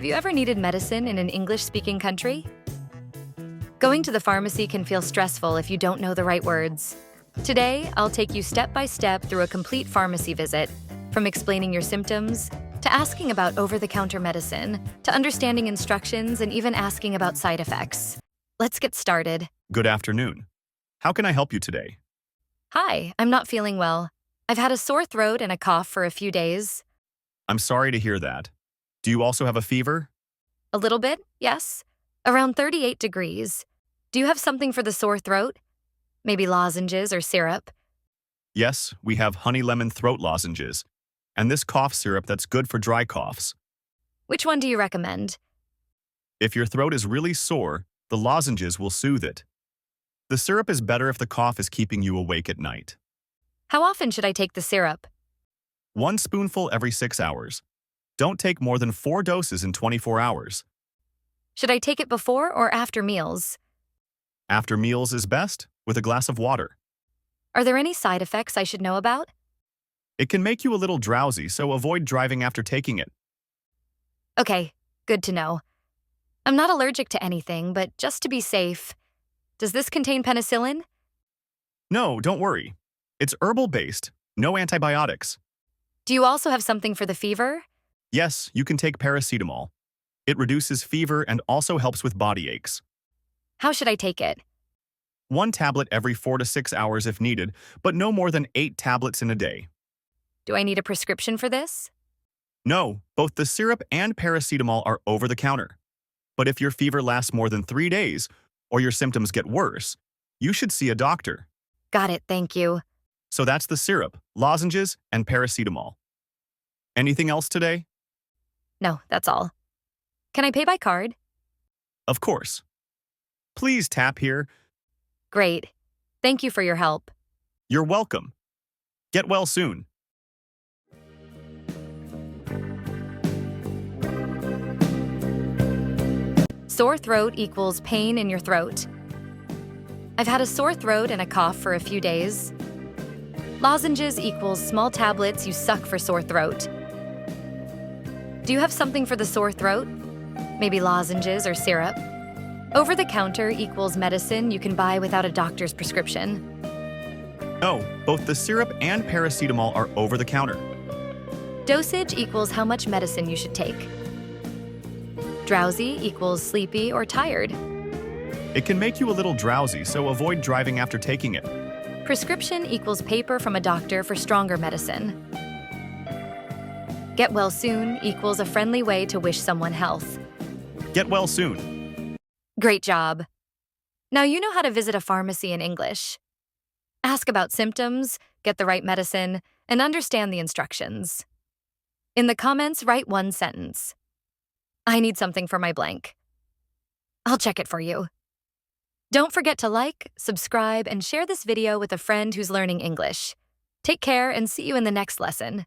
Have you ever needed medicine in an English-speaking country? Going to the pharmacy can feel stressful if you don't know the right words. Today, I'll take you step by step through a complete pharmacy visit, from explaining your symptoms, to asking about over-the-counter medicine, to understanding instructions and even asking about side effects. Let's get started. Good afternoon. How can I help you today? Hi, I'm not feeling well. I've had a sore throat and a cough for a few days. I'm sorry to hear that. Do you also have a fever? A little bit, yes. Around 38 degrees. Do you have something for the sore throat? Maybe lozenges or syrup? Yes, we have honey lemon throat lozenges, and this cough syrup that's good for dry coughs. Which one do you recommend? If your throat is really sore, the lozenges will soothe it. The syrup is better if the cough is keeping you awake at night. How often should I take the syrup? 1 spoonful every 6 hours. Don't take more than 4 doses in 24 hours. Should I take it before or after meals? After meals is best, with a glass of water. Are there any side effects I should know about? It can make you a little drowsy, so avoid driving after taking it. Okay, good to know. I'm not allergic to anything, but just to be safe. Does this contain penicillin? No, don't worry. It's herbal-based, no antibiotics. Do you also have something for the fever? Yes, you can take paracetamol. It reduces fever and also helps with body aches. How should I take it? 1 tablet every 4 to 6 hours if needed, but no more than 8 tablets in a day. Do I need a prescription for this? No, both the syrup and paracetamol are over-the-counter. But if your fever lasts more than 3 days, or your symptoms get worse, you should see a doctor. Got it, thank you. So that's the syrup, lozenges, and paracetamol. Anything else today? No, that's all. Can I pay by card? Of course. Please tap here. Great. Thank you for your help. You're welcome. Get well soon. Sore throat equals pain in your throat. I've had a sore throat and a cough for a few days. Lozenges equals small tablets you suck for sore throat. Do you have something for the sore throat? Maybe lozenges or syrup? Over-the-counter equals medicine you can buy without a doctor's prescription. No, both the syrup and paracetamol are over-the-counter. Dosage equals how much medicine you should take. Drowsy equals sleepy or tired. It can make you a little drowsy, so avoid driving after taking it. Prescription equals paper from a doctor for stronger medicine. Get well soon equals a friendly way to wish someone health. Get well soon. Great job. Now you know how to visit a pharmacy in English. Ask about symptoms, get the right medicine, and understand the instructions. In the comments, write 1 sentence. I need something for my blank. I'll check it for you. Don't forget to like, subscribe, and share this video with a friend who's learning English. Take care and see you in the next lesson.